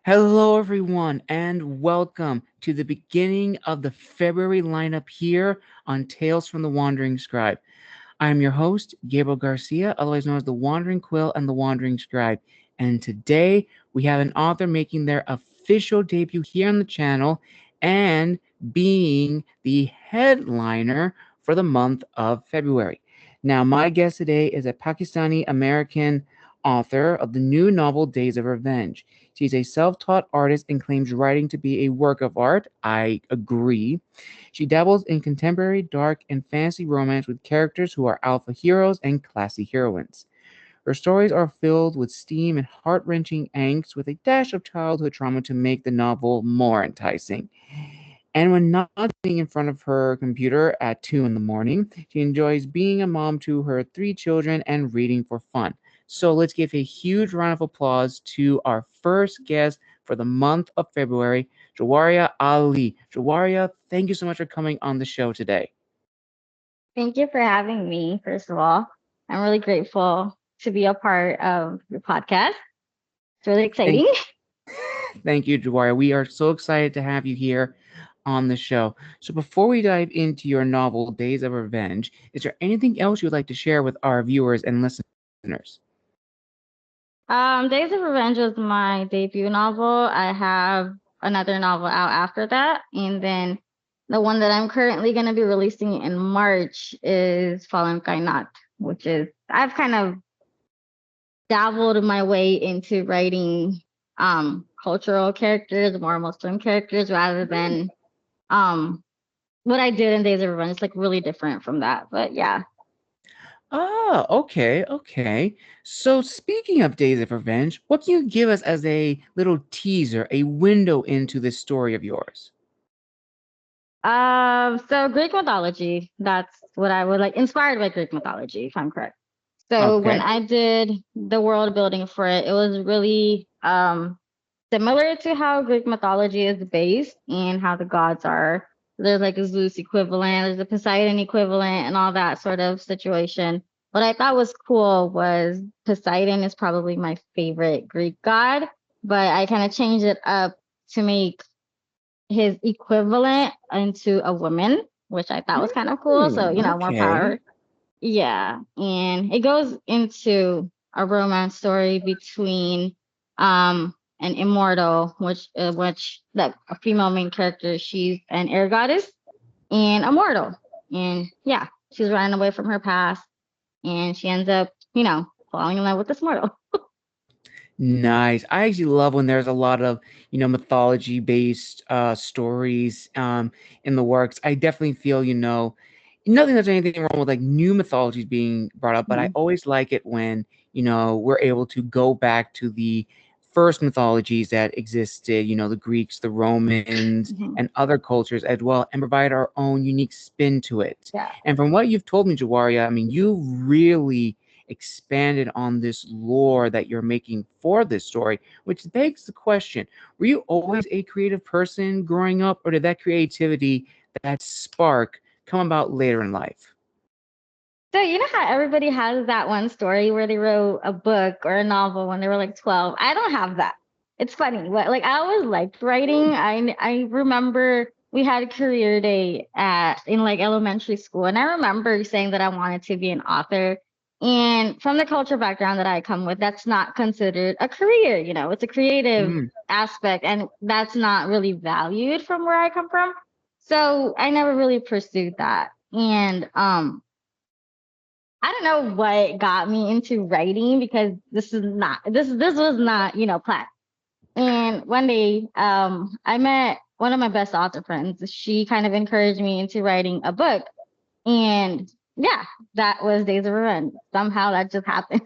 Hello, everyone, and welcome to the beginning of the February lineup here on Tales from the Wandering Scribe. I am your host, Gabriel Garcia, otherwise known as the Wandering Quill and the Wandering Scribe. And today we have an author making their official debut here on the channel and being the headliner for the month of February. Now, my guest today is a Pakistani American author of the new novel Days of Revenge. She's a self taught artist and claims writing to be a work of art. I agree. She dabbles in contemporary, dark, and fantasy romance with characters who are alpha heroes and classy heroines. Her stories are filled with steam and heart wrenching angst with a dash of childhood trauma to make the novel more enticing. And when not sitting in front of her computer at 2 in the morning, she enjoys being a mom to her three children and reading for fun. So let's give a huge round of applause to our first guest for the month of February, Jawairia Ali. Jawairia, thank you so much for coming on the show today. Thank you for having me, first of all. I'm really grateful to be a part of your podcast. It's really Thank, exciting. thank you, Jawairia. We are so excited to have you here on the show. So before we dive into your novel, Days of Revenge, is there anything else you'd like to share with our viewers and listeners? Days of Revenge was my debut novel. I have another novel out after that. And then the one that I'm currently going to be releasing in March is Fallen Kainat, which is, I've kind of dabbled my way into writing cultural characters, more Muslim characters, rather than um what I did in Days of Revenge. It's like really different from that. But yeah. Ah, okay, okay. So speaking of Days of Revenge, what can you give us as a little teaser, a window into this story of yours? So Greek mythology, that's what I would like, inspired by Greek mythology, if I'm correct. So when Okay. I did the world building for it, it was really similar to how Greek mythology is based and how the gods are. There's like a Zeus equivalent, there's a Poseidon equivalent, and all that sort of situation. What I thought was cool was Poseidon is probably my favorite Greek god, but I kind of changed it up to make his equivalent into a woman, which I thought was kind of cool. So, more Okay. power. Yeah. And it goes into a romance story between an immortal, which that a female main character, she's an air goddess and a mortal. And yeah, she's running away from her past and she ends up, falling in love with this mortal. Nice. I actually love when there's a lot of, mythology based stories in the works. I definitely feel, nothing there's anything wrong with like new mythologies being brought up, but I Mhm. always like it when, we're able to go back to the first mythologies that existed, the Greeks, the Romans, Mhm. and other cultures as well, and provide our own unique spin to it. Yeah. And from what you've told me, Jawaria, I mean, you really expanded on this lore that you're making for this story, which begs the question, were you always a creative person growing up, or did that creativity, that spark, come about later in life? So you know how everybody has that one story where they wrote a book or a novel when they were like 12? I don't have that. It's funny. Like I always liked writing. I remember we had a career day at in like elementary school, and I remember saying that I wanted to be an author. And from the culture background that I come with, that's not considered a career. It's a creative Mm, aspect, and that's not really valued from where I come from. So I never really pursued that. And I don't know what got me into writing because this was not, planned. And one day, I met one of my best author friends. She kind of encouraged me into writing a book. And yeah, that was Days of Revenge. Somehow that just happened.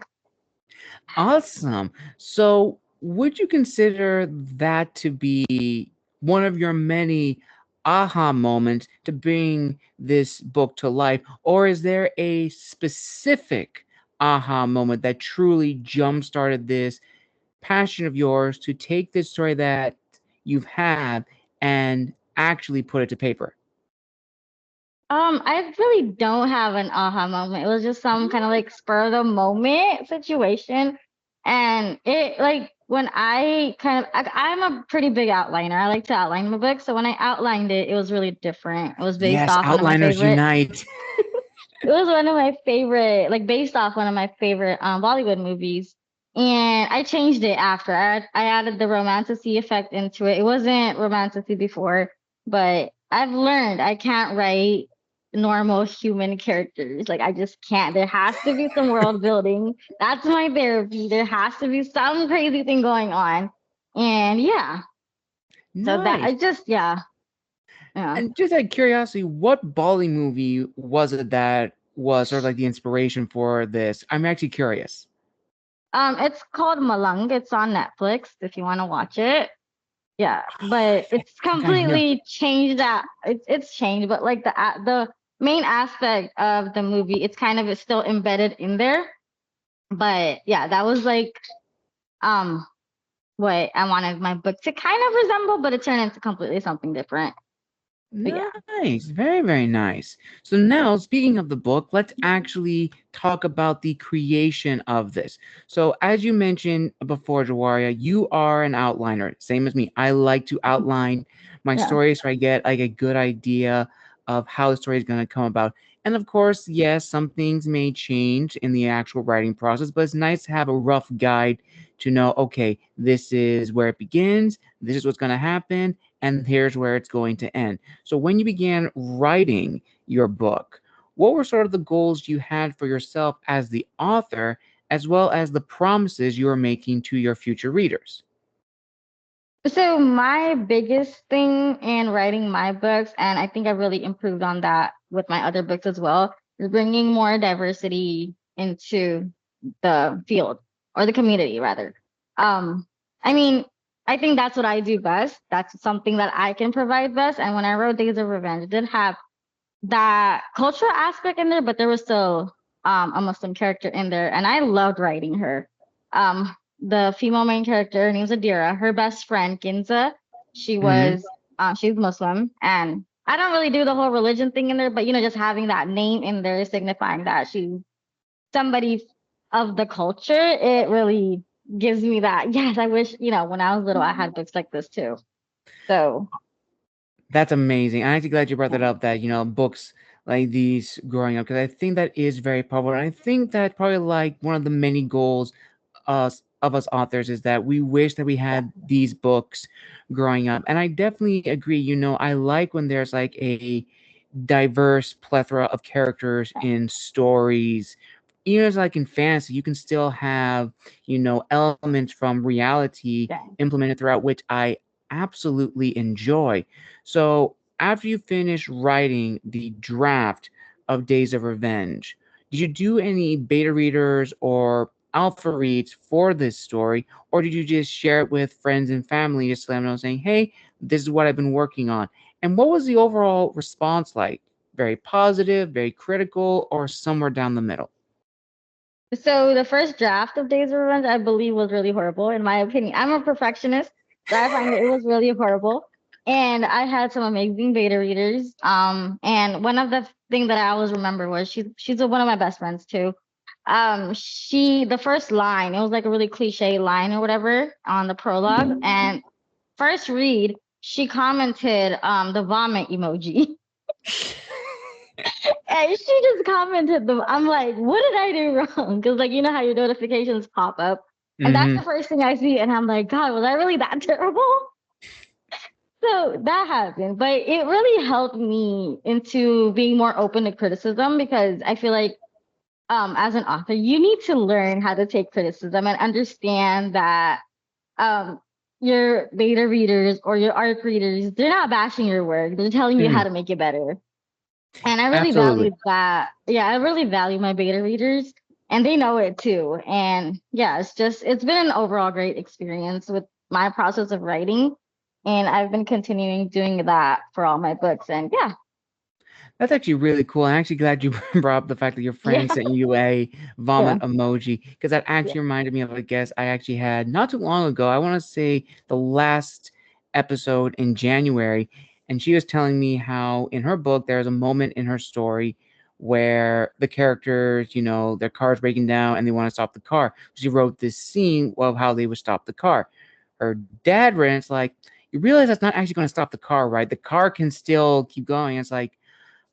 awesome. So, would you consider that to be one of your many aha moments to bring this book to life? Or is there a specific aha moment that truly jump started this passion of yours to take this story that you've had and actually put it to paper? I really don't have an aha moment. It was just some kind of like spur of the moment situation. And it like when I'm a pretty big outliner. I like to outline my book. So when I outlined it, it was really different. It was based Yes, off one of my outliners favorite. unite. It was one of my favorite, like based off one of my favorite Bollywood movies. And I changed it after. I added the romanticy effect into it. It wasn't romanticy before, but I've learned I can't write normal human characters. Like I just can't. There has to be some world building. That's my therapy. There has to be some crazy thing going on. And yeah. So that I Nice. just yeah. And just out of curiosity, what Bolly movie was it that was sort of like the inspiration for this? I'm actually curious. It's called Malung. It's on Netflix if you want to watch it. Yeah, but I it's think I know. completely changed that. It's changed, but like the main aspect of the movie, it's kind of still embedded in there. But yeah, that was like um what I wanted my book to kind of resemble, but it turned into completely something different. But yeah, Nice. Very, very nice. So now, speaking of the book, let's actually talk about the creation of this. So, as you mentioned before, Jawaria, you are an outliner, same as me. I like to outline my yeah, story so I get like a good idea of how the story is going to come about. And of course, yes, some things may change in the actual writing process, but it's nice to have a rough guide to know, okay, this is where it begins, this is what's going to happen, and here's where it's going to end. So when you began writing your book, what were sort of the goals you had for yourself as the author, as well as the promises you were making to your future readers? so my biggest thing in writing my books, and I think I really improved on that with my other books as well, is bringing more diversity into the field or the community rather. Um, I mean, I think that's what I do best. That's something that I can provide best. And when I wrote Days of Revenge, it did have that cultural aspect in there, but there was still a Muslim character in there, and I loved writing her. The female main character, her name's Adira. Her best friend Ginza, she Hmm. was she's Muslim, and I don't really do the whole religion thing in there, but just having that name in there signifying that she's somebody of the culture, it really gives me that. Yes, I wish when I was little I had books like this too. So That's amazing. I'm actually glad you brought yeah, that up, that, books like these growing up, because I think that is very powerful. And I think that probably like one of the many goals of us authors is that we wish that we yeah, had these books growing up. And I definitely agree. I like when there's like a diverse plethora of characters yeah, in stories. Even as like in fantasy, you can still have, elements from reality yeah. implemented throughout, which I absolutely enjoy. So after you finish writing the draft of Days of Revenge, did you do any beta readers or alpha reads for this story, or did you just share it with friends and family, just let them know, saying, "Hey, this is what I've been working on"? And what was the overall response like? Very positive, very critical, or somewhere down the middle? So the first draft of Days of Revenge, I believe, was really horrible, in my opinion. I'm a perfectionist, so I find that it was really horrible. And I had some amazing beta readers. And one of the thing that I always remember was she's one of my best friends too. The first line, it was like a really cliche line or whatever on the prologue. And first read, she commented the vomit emoji. And she just commented them. I'm like, what did I do wrong? Because like how your notifications pop up, and that's Mm-hmm. the first thing I see, and I'm like, God, was I really that terrible? So that happened, but it really helped me into being more open to criticism because I feel like as an author, you need to learn how to take criticism and understand that um your beta readers or your ARC readers, they're not bashing your work. They're telling you how Mm, to make it better. And I really absolutely. value that. Yeah, I really value my beta readers and they know it too. And yeah, it's been an overall great experience with my process of writing. And I've been continuing doing that for all my books. And yeah, That's actually really cool. I'm actually glad you brought up the fact that your yeah, friend sent you a yeah, vomit emoji, because that yeah. actually reminded me of a guest I actually had not too long ago. I want to say the last episode in January, and she was telling me how in her book there's a moment in her story where the characters, their car's breaking down and they want to stop the car. She wrote this scene of how they would stop the car. Her dad read it, it's like, you realize that's not actually going to stop the car, right? The car can still keep going. It's like,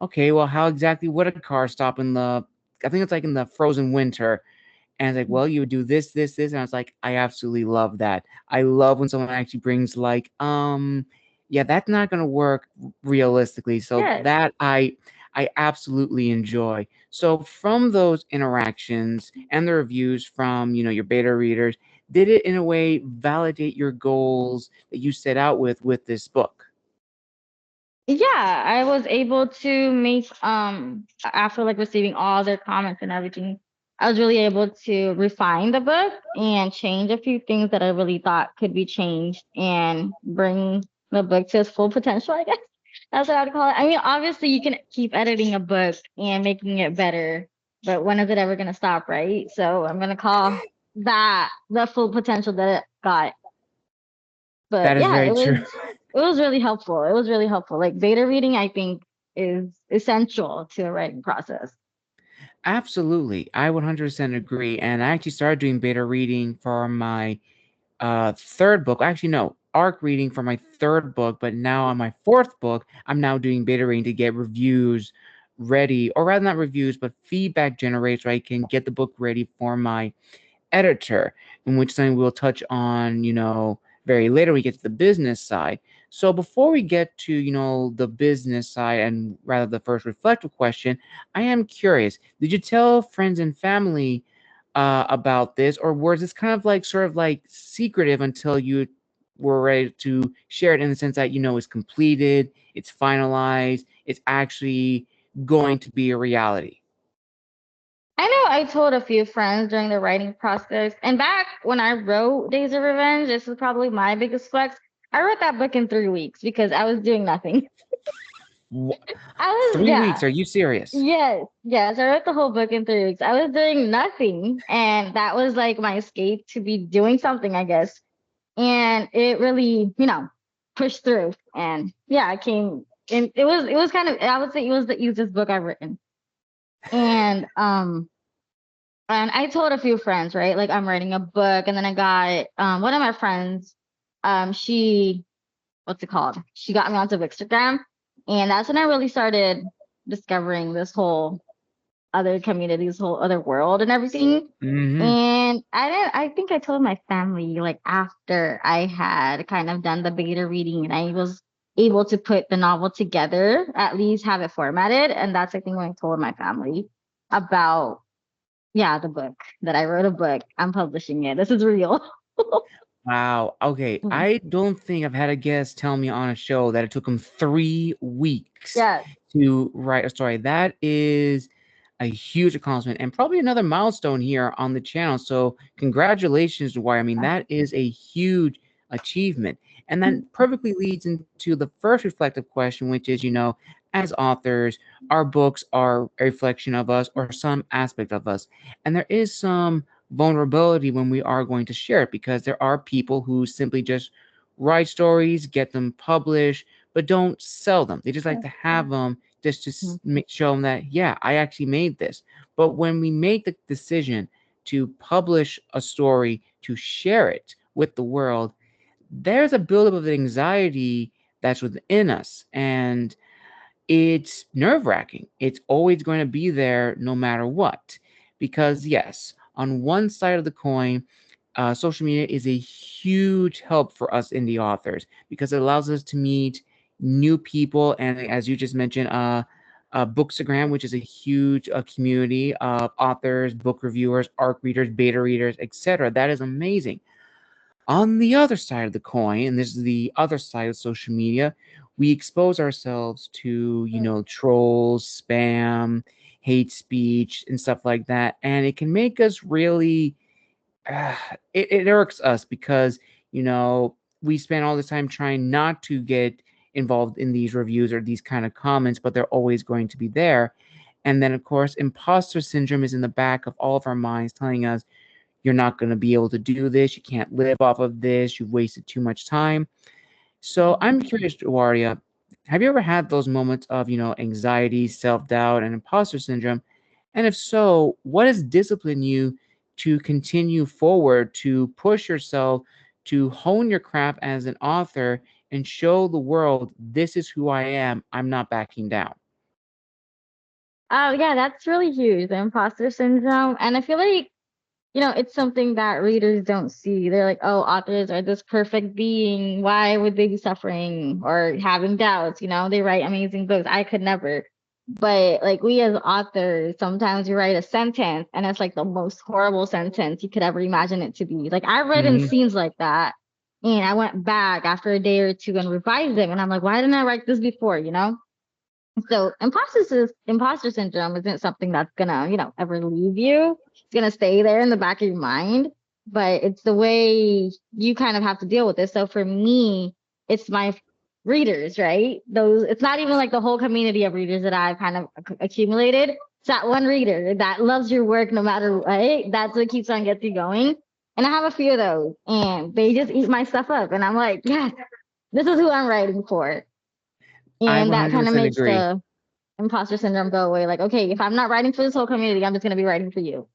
okay, well, how exactly would a car stop in the, I think it's like in the frozen winter. And it's like, well, you would do this, this, this. And I was like, I absolutely love that. I love when someone actually brings like, yeah, that's not gonna work realistically. So Yes. that I absolutely enjoy. So from those interactions and the reviews from, your beta readers, did it in a way validate your goals that you set out with this book? Yeah, I was able to make after like receiving all their comments and everything, I was really able to refine the book and change a few things that I really thought could be changed and bring the book to its full potential, I guess. That's what I would call it. I mean, obviously you can keep editing a book and making it better, but when is it ever gonna stop, right? So I'm gonna call that the full potential that it got. That But is yeah, very true. it was really helpful. It was really helpful. Like beta reading, I think is essential to a writing process. Absolutely. I 100% agree. And I actually started doing beta reading for my third book. Actually, no, arc reading for my third book, but now on my fourth book, I'm now doing beta reading to get reviews ready, or rather not reviews, but feedback generated so I can get the book ready for my editor, in which something we'll touch on, very later we get to the business side. So before we get to, the business side and rather the first reflective question, I am curious, did you tell friends and family about this, or was this kind of like sort of like secretive until you were ready to share it in the sense that, it's completed, it's finalized, it's actually going to be a reality? I know I told a few friends during the writing process, and back when I wrote Days of Revenge, this is probably my biggest flex. I wrote that book in 3 weeks because I was doing nothing. Wh- I was, 3 weeks? yeah, Are you serious? yes, yes. I wrote the whole book in 3 weeks. I was doing nothing, and that was like my escape to be doing something, I guess. And it really, pushed through. And yeah, I came and it was kind of, I would say it was the easiest book I've written. And and I told a few friends, right? Like I'm writing a book, and then I got one of my friends, she what's it called? She got me onto Instagram, and that's when I really started discovering this whole other community, this whole other world and everything. Hmm. And I think I told my family like after I had kind of done the beta reading and I was able to put the novel together, at least have it formatted. And that's I think when I told my family about, yeah, the book, that I wrote a book. I'm publishing it. This is real. Wow. Okay. Mm. I don't think I've had a guest tell me on a show that it took him 3 weeks Yeah. to write a story. That is a huge accomplishment and probably another milestone here on the channel. So, congratulations, Jawairia. I mean, that is a huge achievement. And that perfectly leads into the first reflective question, which is, as authors, our books are a reflection of us or some aspect of us. And there is some vulnerability when we are going to share it because there are people who simply just write stories, get them published, but don't sell them. They just like to have them just to show them that, yeah, I actually made this. But when we make the decision to publish a story, to share it with the world, there's a buildup of anxiety that's within us. And it's nerve wracking. It's always going to be there no matter what. Because, yes, on one side of the coin, social media is a huge help for us indie authors because it allows us to meet new people. And as you just mentioned, Bookstagram, which is a huge community of authors, book reviewers, arc readers, beta readers, etc. That is amazing. On the other side of the coin, and this is the other side of social media, we expose ourselves to, trolls, spam, hate speech, and stuff like that. And it can make us really, uh, it irks us because, we spend all this time trying not to get involved in these reviews or these kind of comments, but they're always going to be there. And then, of course, imposter syndrome is in the back of all of our minds telling us, you're not going to be able to do this. You can't live off of this. You've wasted too much time. So I'm curious, Waria. Have you ever had those moments of, anxiety, self-doubt, and imposter syndrome? And if so, what has disciplined you to continue forward, to push yourself, to hone your craft as an author and show the world this is who I am? I'm not backing down. Oh, yeah, that's really huge, the imposter syndrome. And I feel like, it's something that readers don't see. They're like, oh, authors are this perfect being. Why would they be suffering or having doubts? They write amazing books. I could never. But like we as authors, sometimes you write a sentence and it's like the most horrible sentence you could ever imagine it to be. Like I've written Hmm. scenes like that. And I went back after a day or two and revised them. And I'm like, why didn't I write this before? So imposter syndrome isn't something that's gonna, ever leave you. It's gonna stay there in the back of your mind, but it's the way you kind of have to deal with it. So for me, it's my readers, right? Those it's not even like the whole community of readers that I've kind of accumulated. It's that one reader that loves your work no matter what. That's what keeps on getting you going. And I have a few of those, and they just eat my stuff up, and I'm like, yes, this is who I'm writing for. I And that kind of 100% makes agree. the imposter syndrome go away. Like, okay, if I'm not writing for this whole community, I'm just gonna be writing for you.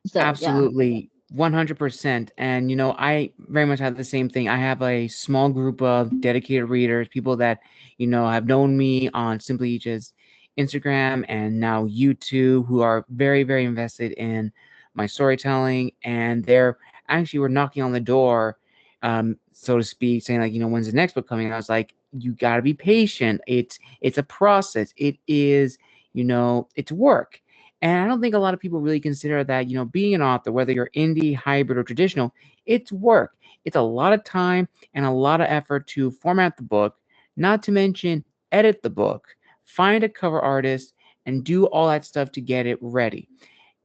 So yeah. Absolutely, 100%. And, I very much have the same thing. I have a small group of dedicated readers, people that, have known me on simply just Instagram and now YouTube, who are very, very invested in my storytelling. And they're actually were knocking on the door, so to speak, saying like, when's the next book coming? And I was like, you got to be patient. It's a process. It is, it's work. And I don't think a lot of people really consider that, being an author, whether you're indie, hybrid, or traditional, it's work. It's a lot of time and a lot of effort to format the book, not to mention edit the book, find a cover artist, and do all that stuff to get it ready.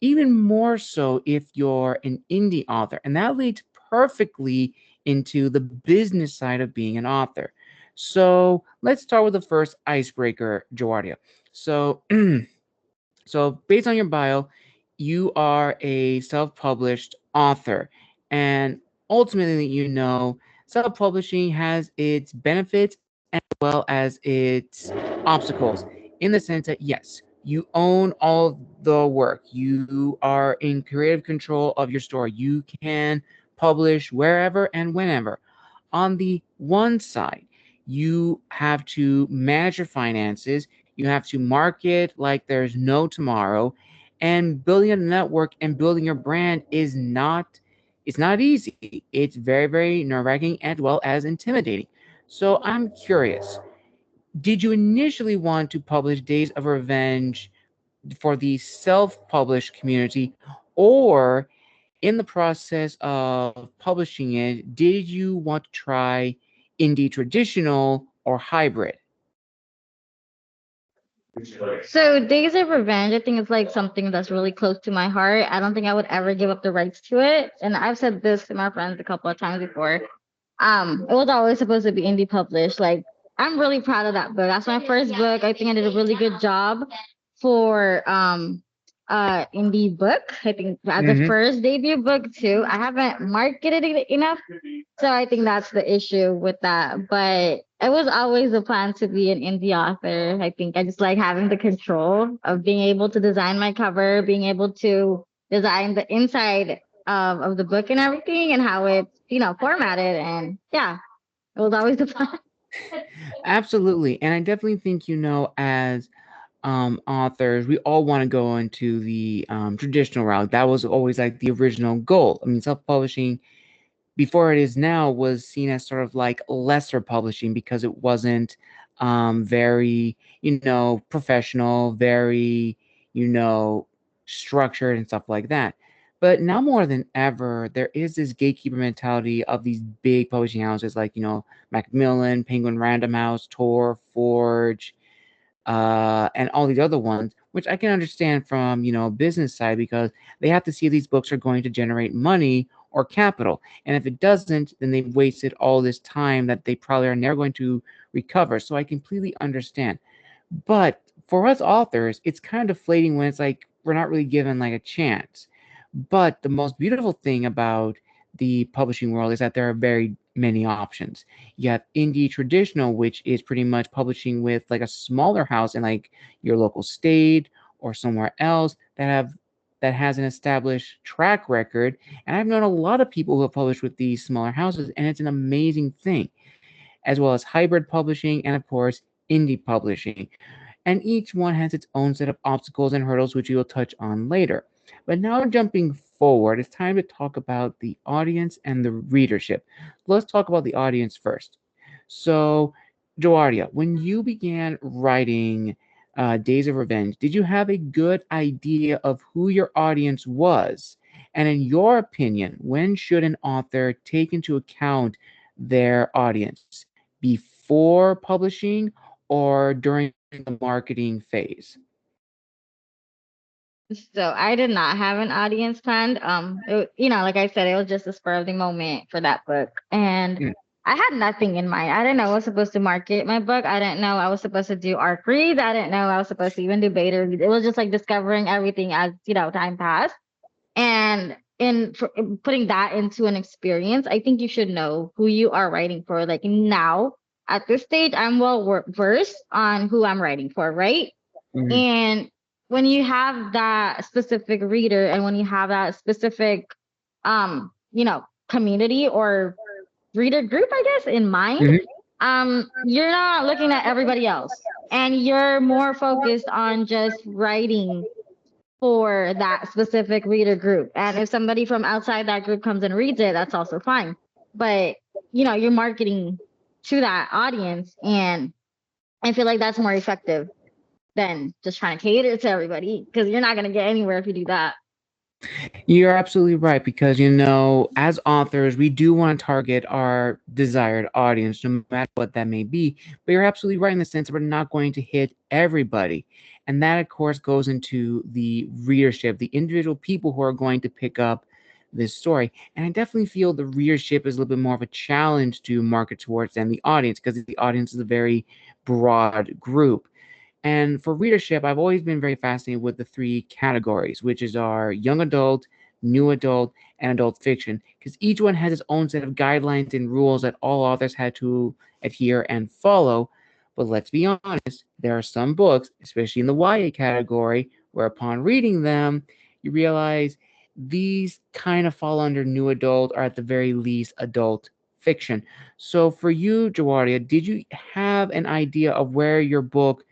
Even more so if you're an indie author. And that leads perfectly into the business side of being an author. So let's start with the first icebreaker, Jawairia. So, So, based on your bio, you are a self published author. And ultimately, self publishing has its benefits as well as its obstacles in the sense that, yes, you own all the work, you are in creative control of your story, you can publish wherever and whenever. On the one side, you have to manage your finances, you have to market like there's no tomorrow, and building a network and building your brand is not it's not easy. It's very, very nerve-wracking as well as intimidating. So I'm curious, did you initially want to publish Days of Revenge for the self-published community, or in the process of publishing it, did you want to try indie traditional or hybrid? So Days of Revenge, I think it's like something that's really close to my heart. I don't think I would ever give up the rights to it. And I've said this to my friends a couple of times before. It was always supposed to be indie published. Like I'm really proud of that book. That's my first book. I think I did a really good job for indie book. I think as the Mm-hmm. first debut book too. I haven't marketed it enough. So I think that's the issue with that. But it was always a plan to be an indie author. I think I just like having the control of being able to design my cover, being able to design the inside of the book and everything and how it's, formatted. And yeah, it was always the plan. Absolutely. And I definitely think, as authors, we all want to go into the traditional route. That was always like the original goal. I mean, self publishing before it is now was seen as sort of like lesser publishing because it wasn't very, professional, very, you know, structured and stuff like that. But now more than ever, there is this gatekeeper mentality of these big publishing houses like, Macmillan, Penguin Random House, Tor, Forge, and all these other ones, which I can understand from business side because they have to see if these books are going to generate money or capital, and if it doesn't, then they've wasted all this time that they probably are never going to recover. So I completely understand. But for us authors, it's kind of deflating when it's like we're not really given like a chance. But the most beautiful thing about the publishing world is that there are very many options. You have indie traditional, which is pretty much publishing with like a smaller house in like your local state or somewhere else that has an established track record. And I've known a lot of people who have published with these smaller houses, and it's an amazing thing, as well as hybrid publishing and of course indie publishing. And each one has its own set of obstacles and hurdles, which we will touch on later. But now, jumping forward, it's time to talk about the audience and the readership. Let's talk about the audience first. So, Joaria, when you began writing Days of Revenge, did you have a good idea of who your audience was? And in your opinion, when should an author take into account their audience? Before publishing or during the marketing phase? So I did not have an audience planned. Like I said, it was just a spur of the moment for that book, and Mm, I had nothing in mind. I didn't know I was supposed to market my book. I didn't know I was supposed to do arc reads. I didn't know I was supposed to even do beta reads. It was just like discovering everything as time passed. And in putting that into an experience, I think you should know who you are writing for. Like now, at this stage, I'm well versed on who I'm writing for, right? mhm, And when you have that specific reader and when you have that specific community or reader group, I guess, in mind, mhm. you're not looking at everybody else. And you're more focused on just writing for that specific reader group. And if somebody from outside that group comes and reads it, that's also fine. But you're marketing to that audience, and I feel like that's more effective than just trying to cater to everybody, because you're not going to get anywhere if you do that. You're absolutely right because, as authors, we do want to target our desired audience, no matter what that may be. But you're absolutely right in the sense that we're not going to hit everybody. And that, of course, goes into the readership, the individual people who are going to pick up this story. And I definitely feel the readership is a little bit more of a challenge to market towards than the audience, because the audience is a very broad group. And for readership, I've always been very fascinated with the three categories, which is our young adult, new adult, and adult fiction, because each one has its own set of guidelines and rules that all authors had to adhere and follow. But let's be honest, there are some books, especially in the YA category, where upon reading them, you realize these kind of fall under new adult or at the very least adult fiction. So for you, Jawaria, did you have an idea of where your book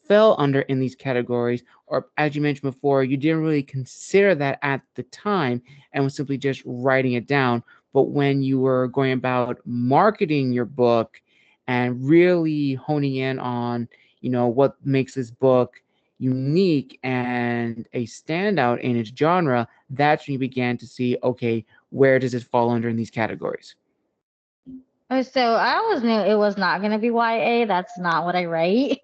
fell under in these categories, or as you mentioned before, you didn't really consider that at the time and was simply just writing it down? But when you were going about marketing your book and really honing in on, what makes this book unique and a standout in its genre, that's when you began to see, okay, where does it fall under in these categories? So I always knew it was not going to be YA. That's not what I write.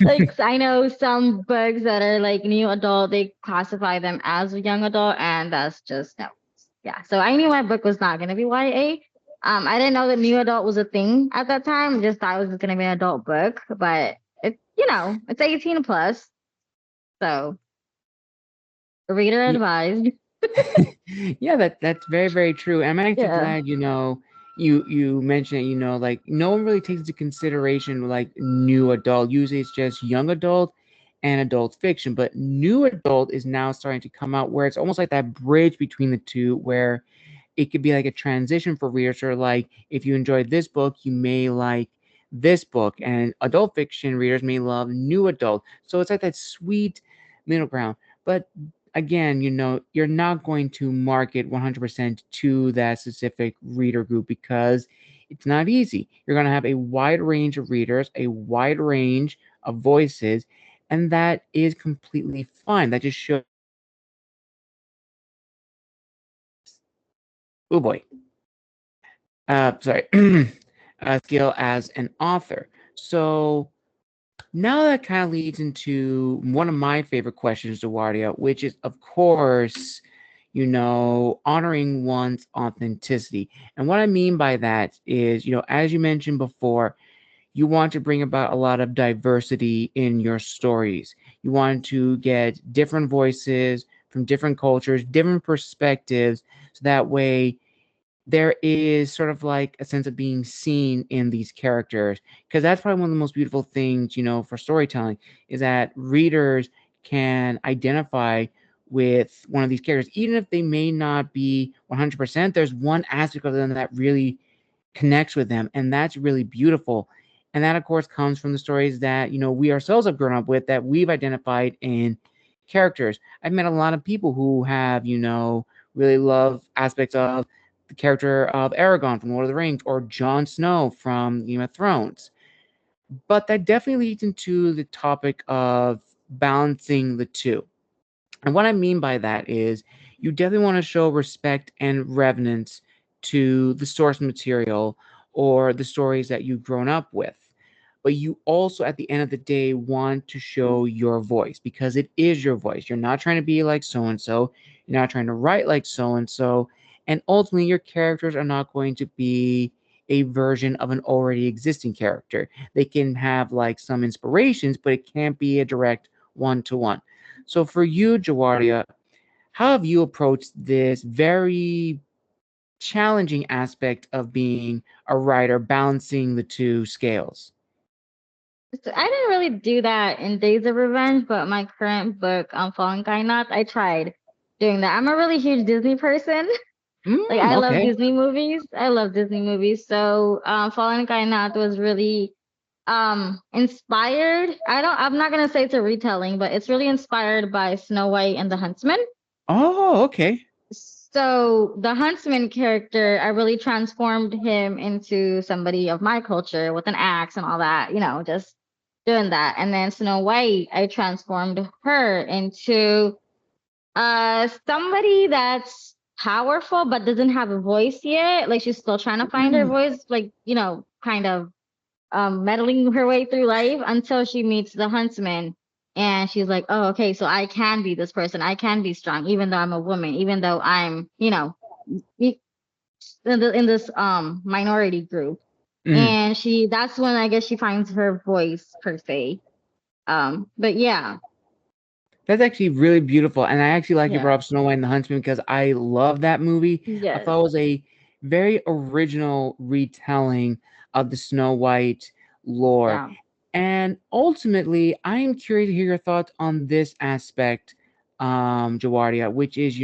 Like I know some books that are like new adult, they classify them as a young adult, and that's just no. Yeah. So I knew my book was not going to be YA. I didn't know that new adult was a thing at that time. I just thought it was going to be an adult book, but it's 18 plus. So reader advised. Yeah, that's very, very true. I'm actually Yeah. glad, you mentioned it, like no one really takes into consideration like new adult. Usually it's just young adult and adult fiction, but new adult is now starting to come out where it's almost like that bridge between the two, where it could be like a transition for readers, or like if you enjoyed this book, you may like this book, and adult fiction readers may love new adult. So it's like that sweet middle ground. But again, you're not going to market 100% to that specific reader group because it's not easy. You're going to have a wide range of readers, a wide range of voices, and that is completely fine. That just shows, oh boy, sorry, skill as an author. So now that kind of leads into one of my favorite questions, Dewardia, which is, of course, honoring one's authenticity. And what I mean by that is, as you mentioned before, you want to bring about a lot of diversity in your stories. You want to get different voices from different cultures, different perspectives, so that way there is sort of like a sense of being seen in these characters, because that's probably one of the most beautiful things, for storytelling, is that readers can identify with one of these characters, even if they may not be 100%. There's one aspect of them that really connects with them, and that's really beautiful. And that, of course, comes from the stories that we ourselves have grown up with, that we've identified in characters. I've met a lot of people who have really love aspects of the character of Aragorn from Lord of the Rings, or Jon Snow from Game of Thrones. But that definitely leads into the topic of balancing the two. And what I mean by that is, you definitely want to show respect and reverence to the source material or the stories that you've grown up with. But you also, at the end of the day, want to show your voice, because it is your voice. You're not trying to be like so and so, you're not trying to write like so and so. And ultimately, your characters are not going to be a version of an already existing character. They can have like some inspirations, but it can't be a direct one to one. So for you, Jawaria, how have you approached this very challenging aspect of being a writer, balancing the two scales? So I didn't really do that in Days of Revenge, but my current book, Fallen Kainat, I tried doing that. I'm a really huge Disney person. Like I love Okay. Disney movies. I love Disney movies. So Fallen Kainat was really inspired. I'm not gonna say it's a retelling, but it's really inspired by Snow White and the Huntsman. Oh, okay. So the huntsman character, I really transformed him into somebody of my culture with an axe and all that, just doing that. And then Snow White, I transformed her into somebody that's powerful but doesn't have a voice yet. Like she's still trying to find her Mm, voice, like, kind of meddling her way through life until she meets the huntsman. And she's like, oh, okay, so I can be this person. I can be strong, even though I'm a woman, even though I'm, in this minority group. mm. And that's when I guess she finds her voice per se. But yeah, That's actually really beautiful. And I actually like you yeah, brought up Snow White and the Huntsman, because I love that movie. I yes, thought it was a very original retelling of the Snow White lore. yeah. And ultimately, I am curious to hear your thoughts on this aspect, Jawaria, which is,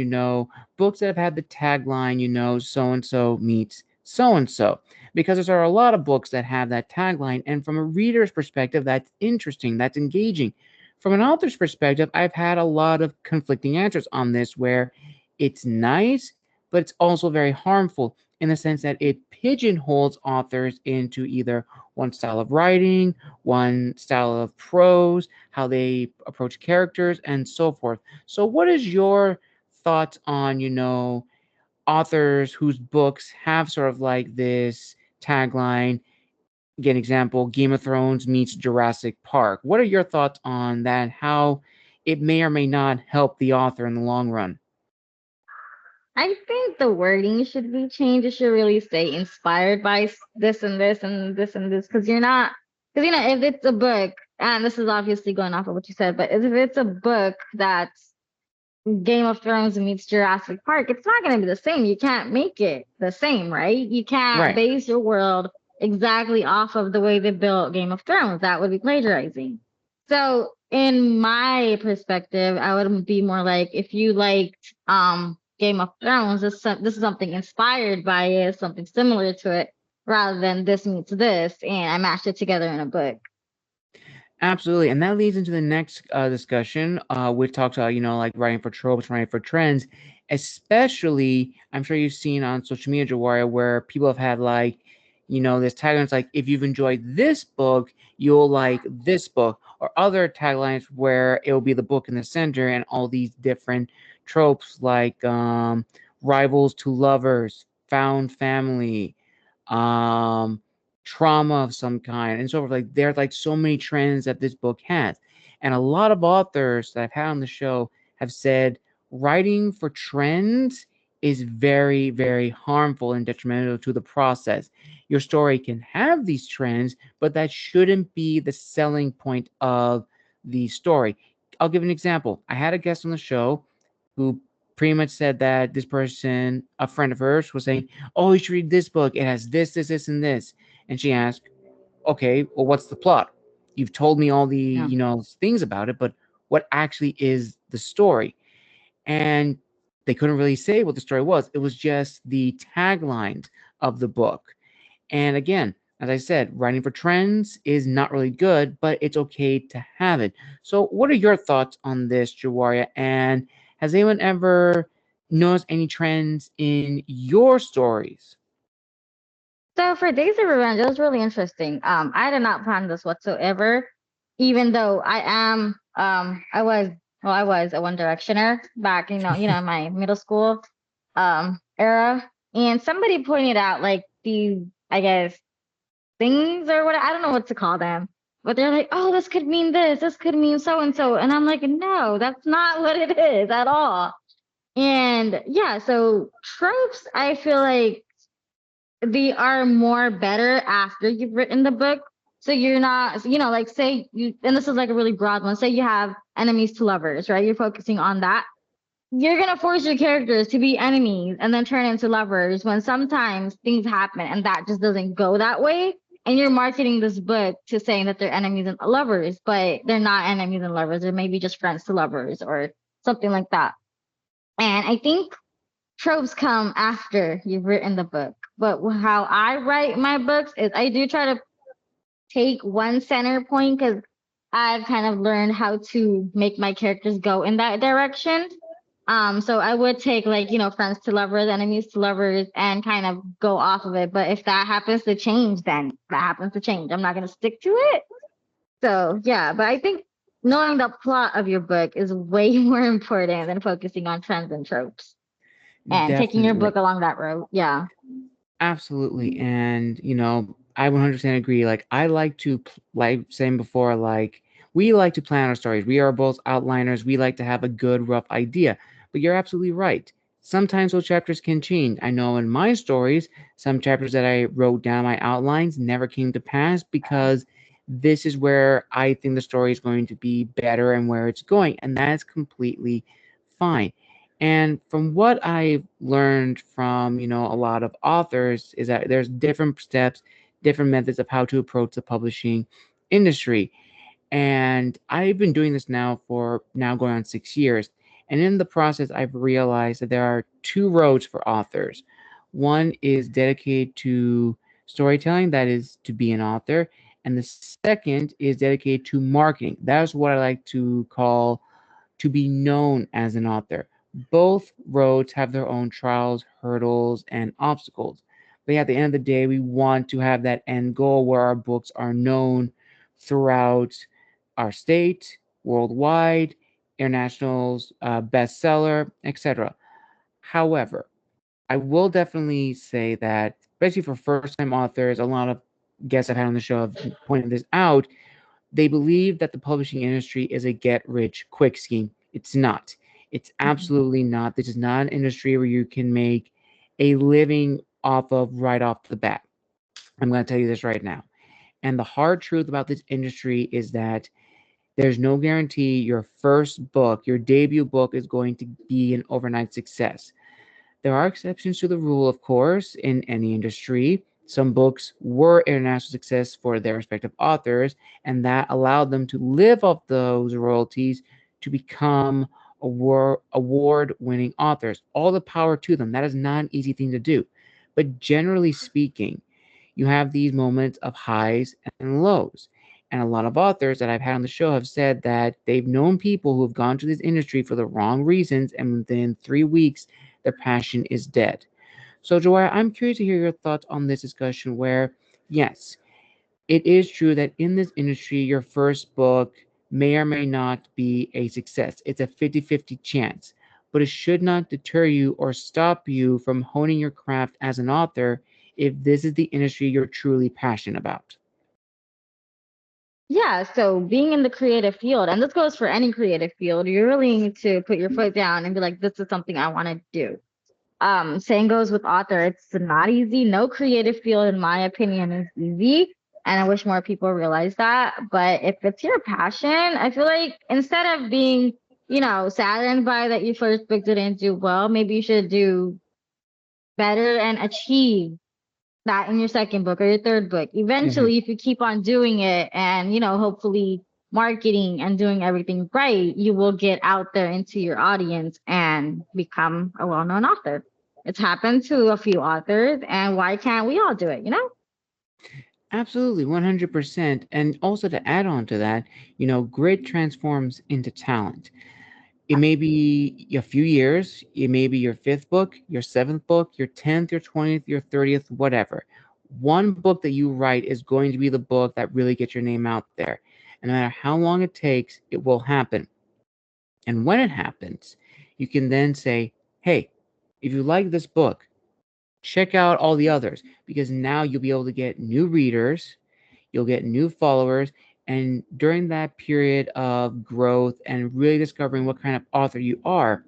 books that have had the tagline, so and so meets so and so. Because there are a lot of books that have that tagline. And from a reader's perspective, that's interesting, that's engaging. From an author's perspective, I've had a lot of conflicting answers on this, where it's nice, but it's also very harmful, in the sense that it pigeonholes authors into either one style of writing, one style of prose, how they approach characters, and so forth. So, what is your thoughts on, authors whose books have sort of like this tagline? Again, example, Game of Thrones meets Jurassic Park. What are your thoughts on that, and how it may or may not help the author in the long run? I think the wording should be changed. It should really say inspired by this and this and this and this, because you're not, because if it's a book, and this is obviously going off of what you said, but if it's a book that's Game of Thrones meets Jurassic Park, it's not going to be the same. You can't make it the same, right? You can't Right. base your world exactly off of the way they built Game of Thrones. That would be plagiarizing. So, in my perspective, I would be more like, if you liked Game of Thrones, this is something inspired by it, something similar to it, rather than this meets this, and I mashed it together in a book. Absolutely. And that leads into the next discussion, which talks about, like writing for tropes, writing for trends, especially, I'm sure you've seen on social media, Jawaria, where people have had like, this tagline, it's like, if you've enjoyed this book, you'll like this book, or other taglines where it will be the book in the center, and all these different tropes like rivals to lovers, found family, um, trauma of some kind, and so forth. Like there's like so many trends that this book has, and a lot of authors that I've had on the show have said writing for trends is very, very harmful and detrimental to the process. Your story can have these trends, but that shouldn't be the selling point of the story. I'll give an example. I had a guest on the show who pretty much said that this person, a friend of hers, was saying, "Oh, you should read this book. It has this, this, this, and this." And she asked, "Okay, well, what's the plot? You've told me all the Yeah. things about it, but what actually is the story?" And they couldn't really say what the story was. It was just the tagline of the book. And again, as I said, writing for trends is not really good, but it's okay to have it. So, what are your thoughts on this, Jawaria? And has anyone ever noticed any trends in your stories? So for Days of Revenge, it was really interesting. I did not plan this whatsoever, even though I was a One Directioner back, in my middle school era. And somebody pointed out like these, I guess, things or what, I don't know what to call them. But they're like, oh, this could mean this could mean so and so. And I'm like, no, that's not what it is at all. And yeah, so tropes, I feel like they are more better after you've written the book. So you're not, like say you, and this is like a really broad one. Say you have enemies to lovers, right? You're focusing on that. You're gonna force your characters to be enemies and then turn into lovers when sometimes things happen and that just doesn't go that way. And you're marketing this book to saying that they're enemies and lovers, but they're not enemies and lovers. They're maybe just friends to lovers or something like that. And I think tropes come after you've written the book. But how I write my books is I do try to take one center point because I've kind of learned how to make my characters go in that direction. So I would take like, friends to lovers, enemies to lovers, and kind of go off of it. But if that happens to change, then that happens to change. I'm not gonna stick to it. So yeah, but I think knowing the plot of your book is way more important than focusing on trends and tropes and taking your Definitely. book along that road. Yeah. Absolutely. And, I 100% agree. Like, I like to, like saying before, like, we like to plan our stories. We are both outliners. We like to have a good, rough idea. But you're absolutely right. Sometimes those chapters can change. I know in my stories, some chapters that I wrote down my outlines never came to pass because this is where I think the story is going to be better and where it's going. And that is completely fine. And from what I've learned from, a lot of authors is that there's different steps, different methods of how to approach the publishing industry. And I've been doing this now for now going on 6 years. And in the process, I've realized that there are two roads for authors. One is dedicated to storytelling, that is to be an author. And the second is dedicated to marketing. That's what I like to call to be known as an author. Both roads have their own trials, hurdles, and obstacles. But at the end of the day, we want to have that end goal where our books are known throughout our state, worldwide, internationals, bestseller, etc. However, I will definitely say that, especially for first time authors, a lot of guests I've had on the show have pointed this out. They believe that the publishing industry is a get rich quick scheme. It's not. It's Mhm. absolutely not. This is not an industry where you can make a living off of right off the bat. I'm going to tell you this right now. And the hard truth about this industry is that there's no guarantee your first book, your debut book, is going to be an overnight success. There are exceptions to the rule, of course, in any industry. Some books were international success for their respective authors, and that allowed them to live off those royalties to become award winning authors. All the power to them. That is not an easy thing to do. But generally speaking, you have these moments of highs and lows. And a lot of authors that I've had on the show have said that they've known people who have gone to this industry for the wrong reasons, and within 3 weeks, their passion is dead. So, Joanna, I'm curious to hear your thoughts on this discussion where, yes, it is true that in this industry, your first book may or may not be a success. It's a 50-50 chance, but it should not deter you or stop you from honing your craft as an author if this is the industry you're truly passionate about. Yeah, so being in the creative field, and this goes for any creative field, you really need to put your foot down and be like, this is something I want to do. Same goes with author. It's not easy. No creative field, in my opinion, is easy. And I wish more people realize that. But if it's your passion, I feel like instead of being saddened by that your first book didn't do well, maybe you should do better and achieve that in your second book or your third book. Hmm. Eventually, if you keep on doing it and, hopefully marketing and doing everything right, you will get out there into your audience and become a well known author. It's happened to a few authors, and why can't we all do it? Absolutely, 100%. And also to add on to that, grit transforms into talent. It may be a few years, it may be your fifth book, your seventh book, your 10th, your 20th, your 30th, whatever. One book that you write is going to be the book that really gets your name out there. And no matter how long it takes, it will happen. And when it happens, you can then say, hey, if you like this book, check out all the others, because now you'll be able to get new readers, you'll get new followers, and during that period of growth and really discovering what kind of author you are,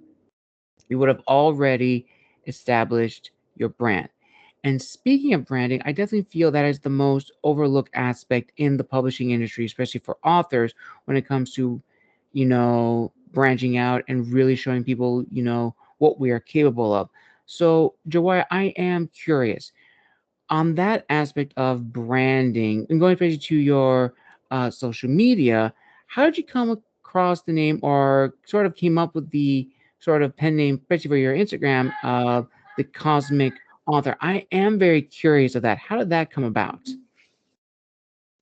you would have already established your brand. And speaking of branding, I definitely feel that is the most overlooked aspect in the publishing industry, especially for authors, when it comes to, branching out and really showing people, what we are capable of. So, Jawai, I am curious on that aspect of branding and going especially to your social media. How did you come across the name or sort of came up with the sort of pen name, especially for your Instagram, of the Cosmic Author? I am very curious of that. How did that come about?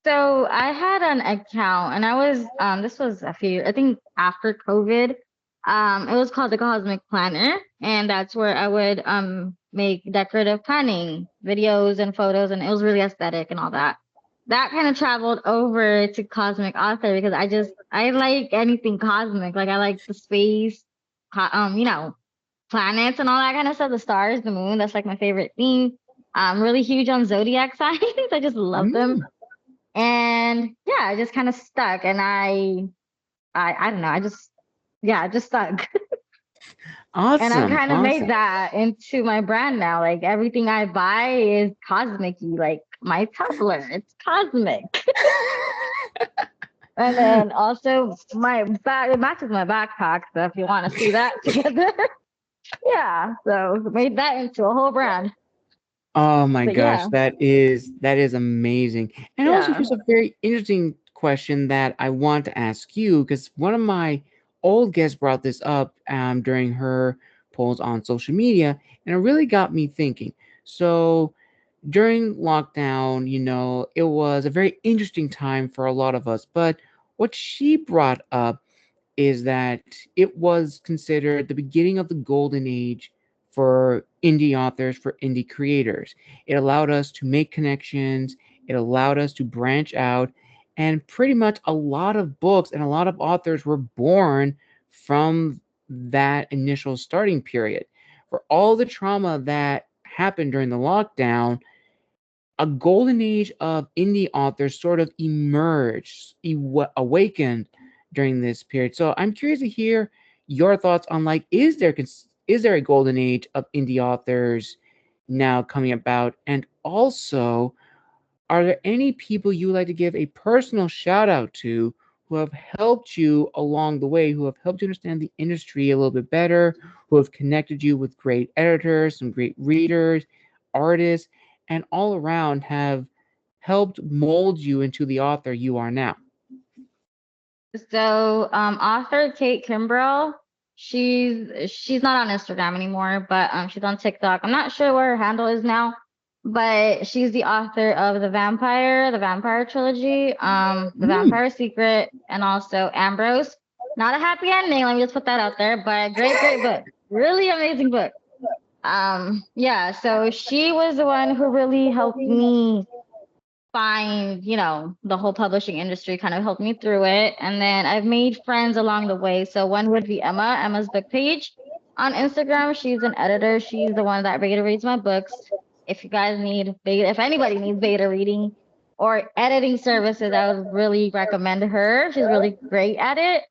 So I had an account and I was this was a few I think after COVID. It was called the Cosmic Planner, and that's where I would make decorative planning videos and photos, and it was really aesthetic and all that. That kind of traveled over to Cosmic Author because I like anything cosmic. Like I like the space, planets and all that kind of stuff, the stars, the moon, that's like my favorite thing. I'm really huge on zodiac signs. I just love them, Mm, and yeah, I just kind of stuck, and I don't know, I just yeah, it just stuck. And I've awesome, kind of awesome. made that into my brand now. Like everything I buy is cosmic-y. Like my tumbler, it's cosmic. And then also my bag, it matches my backpack. So if you want to see that together, yeah. So made that into a whole brand. Oh my But gosh, yeah, that is amazing. And also yeah. here's a very interesting question that I want to ask you, because one of my old guests brought this up during her polls on social media, and it really got me thinking. So during lockdown, it was a very interesting time for a lot of us. But what she brought up is that it was considered the beginning of the golden age for indie authors, for indie creators. It allowed us to make connections, it allowed us to branch out, and pretty much a lot of books and a lot of authors were born from that initial starting period. For all the trauma that happened during the lockdown, a golden age of indie authors sort of emerged, awakened during this period. So I'm curious to hear your thoughts on, like, is there a golden age of indie authors now coming about, and also are there any people you would like to give a personal shout out to who have helped you along the way, who have helped you understand the industry a little bit better, who have connected you with great editors, some great readers, artists, and all around have helped mold you into the author you are now? So, author Kate Kimbrell, she's not on Instagram anymore, but she's on TikTok. I'm not sure where her handle is now, but she's the author of the Vampire trilogy, The Mm. Vampire Secret, and also Ambrose. Not a happy ending. Let me just put that out there, but great, great book. Really amazing book. Yeah. So she was the one who really helped me find, the whole publishing industry, kind of helped me through it. And then I've made friends along the way. So one would be Emma's book page on Instagram. She's an editor. She's the one that beta reads my books. If you guys need beta, if anybody needs beta reading or editing services, I would really recommend her. She's really great at it.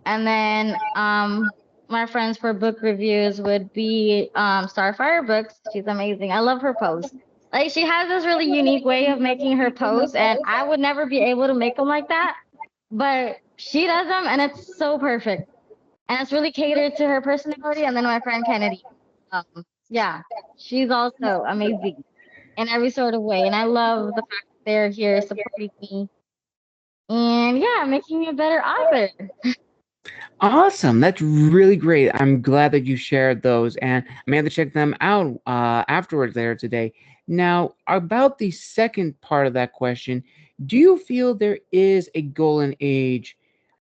And then my friends for book reviews would be Starfire Books. She's amazing. I love her posts. Like she has this really unique way of making her posts, and I would never be able to make them like that. But she does them, and it's so perfect. and it's really catered to her personality. And then my friend Kennedy, um, yeah, she's also amazing in every sort of way, and I love the fact that they're here supporting me and yeah, making me a better author. Awesome. That's really great. I'm glad that you shared those, and I may have to check them out afterwards there today. Now, about the second part of that question, do you feel there is a golden age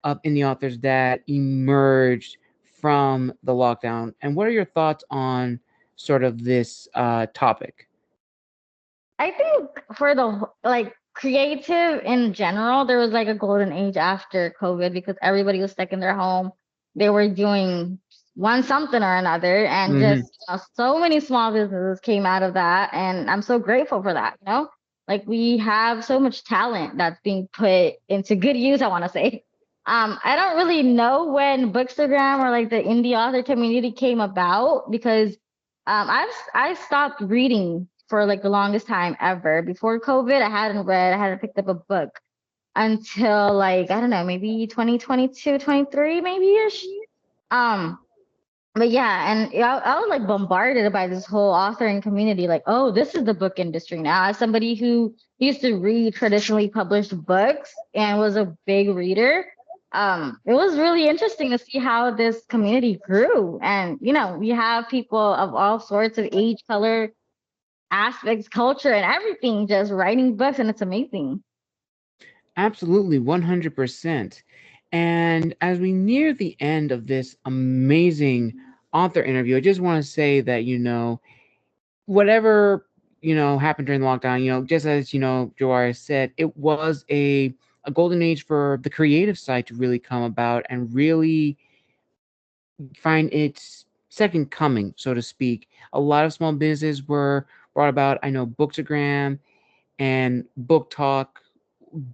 up in the authors that emerged from the lockdown? And what are your thoughts on sort of this topic? I think for the like creative in general, there was like a golden age after COVID because everybody was stuck in their home. They were doing one something or another, and Hmm. just so many small businesses came out of that, and I'm so grateful for that. Like we have so much talent that's being put into good use. I want to say. I don't really know when Bookstagram or like the indie author community came about because I stopped reading for like the longest time ever. Before COVID, I hadn't read, I hadn't picked up a book until like, I don't know, maybe 2022, 23, maybe ish. Um, but yeah, and I was like bombarded by this whole authoring community. Like, oh, this is the book industry now. As somebody who used to read traditionally published books and was a big reader, it was really interesting to see how this community grew. And we have people of all sorts of age, color, aspects, culture, and everything just writing books, and it's amazing. Absolutely, 100%. And as we near the end of this amazing author interview, I just want to say that, whatever, happened during the lockdown, just as, Jawairia said, it was a golden age for the creative side to really come about and really find its second coming, so to speak. A lot of small businesses were brought about. I know Bookstagram and Book Talk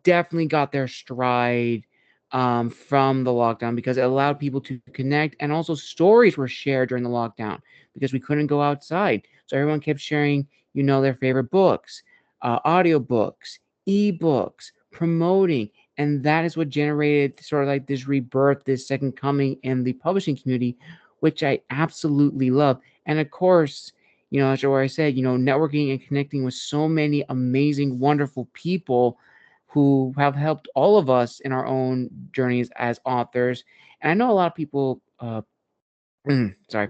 definitely got their stride from the lockdown because it allowed people to connect, and also stories were shared during the lockdown because we couldn't go outside. So everyone kept sharing, their favorite books, audiobooks, ebooks, promoting. And that is what generated sort of like this rebirth, this second coming in the publishing community, which I absolutely love. And of course, as I said, networking and connecting with so many amazing, wonderful people who have helped all of us in our own journeys as authors. And I know a lot of people, sorry,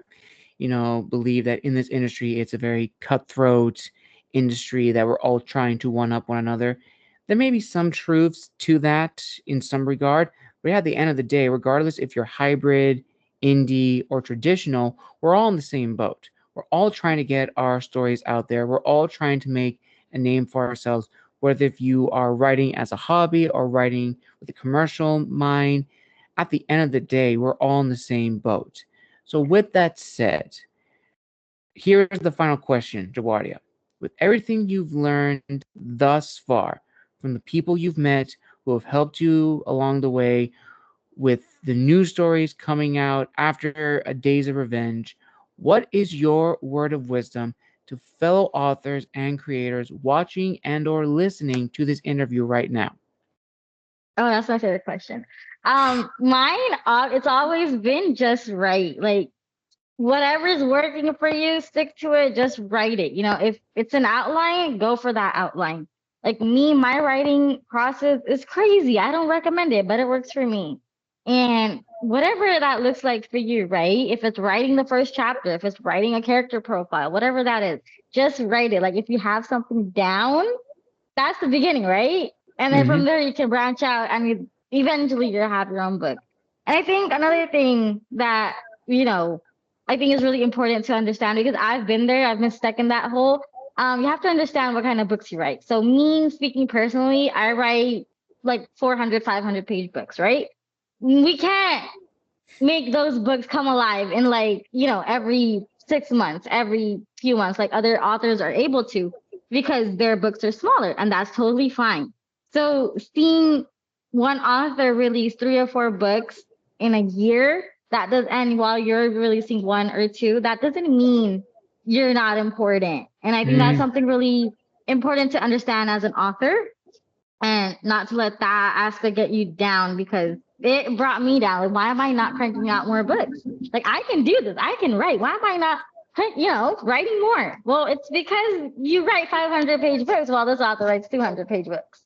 believe that in this industry, it's a very cutthroat industry that we're all trying to one up one another. There may be some truths to that in some regard, but at the end of the day, regardless if you're hybrid, indie, or traditional, we're all in the same boat. We're all trying to get our stories out there. We're all trying to make a name for ourselves, whether if you are writing as a hobby or writing with a commercial mind. At the end of the day, we're all in the same boat. So, with that said, here's the final question, Jawaria. With everything you've learned thus far from the people you've met who have helped you along the way, with the news stories coming out after a Days of Revenge, what is your word of wisdom to fellow authors and creators watching and or listening to this interview right now? Oh, that's my favorite question. Mine, it's always been just right. Like whatever's working for you, stick to it. Just write it. If it's an outline, go for that outline. Like me, my writing process is crazy. I don't recommend it, but it works for me. And whatever that looks like for you, right? If it's writing the first chapter, if it's writing a character profile, whatever that is, just write it. Like if you have something down, that's the beginning, right? And then Mm-hmm. from there you can branch out and eventually you'll have your own book. And I think another thing that, you know, I think is really important to understand because I've been there, I've been stuck in that hole. You have to understand what kind of books you write. So me speaking personally, I write like 400, 500 page books, right? We can't make those books come alive in like, every 6 months, every few months, like other authors are able to because their books are smaller, and that's totally fine. So seeing one author release 3 or 4 books in a year, that does, and while you're releasing one or two, that doesn't mean you're not important. And I think that's Mm-hmm. something really important to understand as an author and not to let that aspect get you down because it brought me down. Like, why am I not cranking out more books? Like, I can do this. I can write. Why am I not, writing more? Well, it's because you write 500-page books while this author writes 200-page books.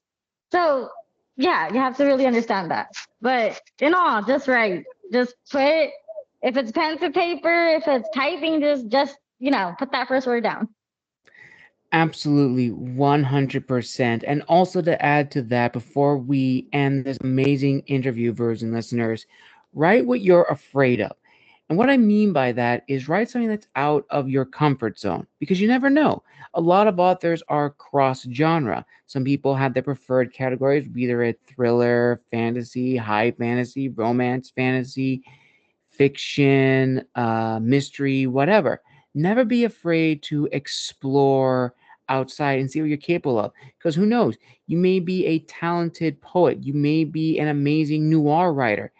So, yeah, you have to really understand that. But in all, just write. Just put, if it's pen to paper, if it's typing, just put that first word down. Absolutely, 100%. And also to add to that, before we end this amazing interview, viewers and listeners, write what you're afraid of. And what I mean by that is write something that's out of your comfort zone because you never know. A lot of authors are cross genre. Some people have their preferred categories, either a thriller, fantasy, high fantasy, romance, fantasy, fiction, mystery, whatever. Never be afraid to explore outside and see what you're capable of. Because who knows? You may be a talented poet, you may be an amazing noir writer.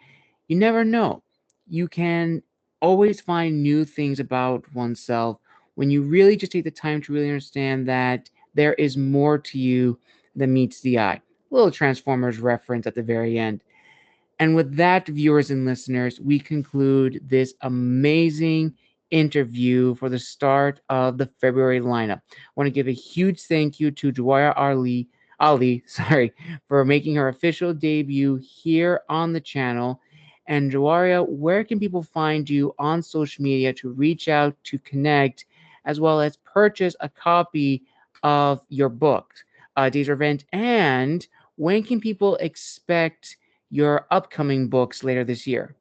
You never know. You can always find new things about oneself when you really just take the time to really understand that there is more to you than meets the eye. Little Transformers reference at the very end. And with that, viewers and listeners, we conclude this amazing interview for the start of the February lineup. I want to give a huge thank you to Ali, sorry, for making her official debut here on the channel. And Jawairia, where can people find you on social media to reach out, to connect, as well as purchase a copy of your book, Days of Revenge? And when can people expect your upcoming books later this year?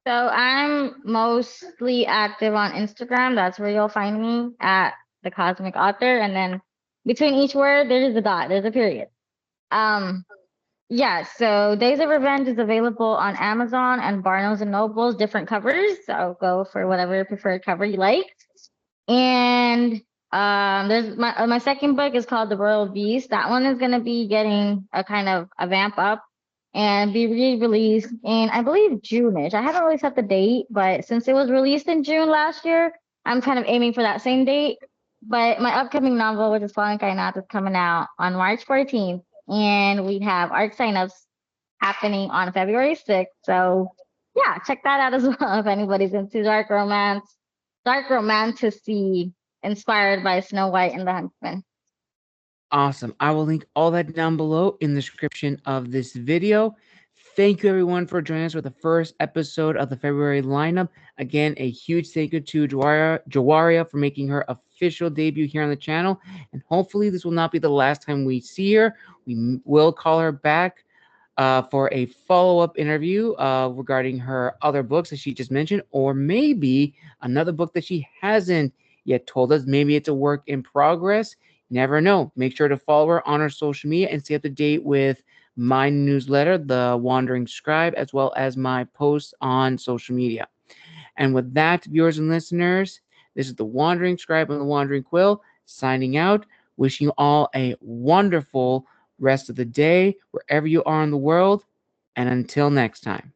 So I'm mostly active on Instagram. That's where you'll find me at the Cosmic Author. And then between each word, there's a dot, there's a period. Um, yeah, so Days of Revenge is available on Amazon and Barnes and Nobles, different covers. So go for whatever preferred cover you like. And there's my second book is called The Royal Beast. That one is gonna be getting a kind of a vamp up and be re-released in I believe June-ish. I haven't really set the date, but since it was released in June last year, I'm kind of aiming for that same date. But my upcoming novel, which is Falling Kainat, is coming out on March 14th, and we have art signups happening on February 6th. So yeah, check that out as well if anybody's into dark romantasy inspired by Snow White and the Huntsman. Awesome. I will link all that down below in the description of this video. Thank you, everyone, for joining us for the first episode of the February lineup. Again, a huge thank you to Jawairia for making her official debut here on the channel. And hopefully, this will not be the last time we see her. We will call her back for a follow-up interview regarding her other books that she just mentioned, or maybe another book that she hasn't yet told us. Maybe it's a work in progress. Never know. Make sure to follow her on her social media and stay up to date with my newsletter, The Wandering Scribe, as well as my posts on social media. And with that, viewers and listeners, this is The Wandering Scribe and The Wandering Quill signing out. Wishing you all a wonderful rest of the day, wherever you are in the world. And until next time.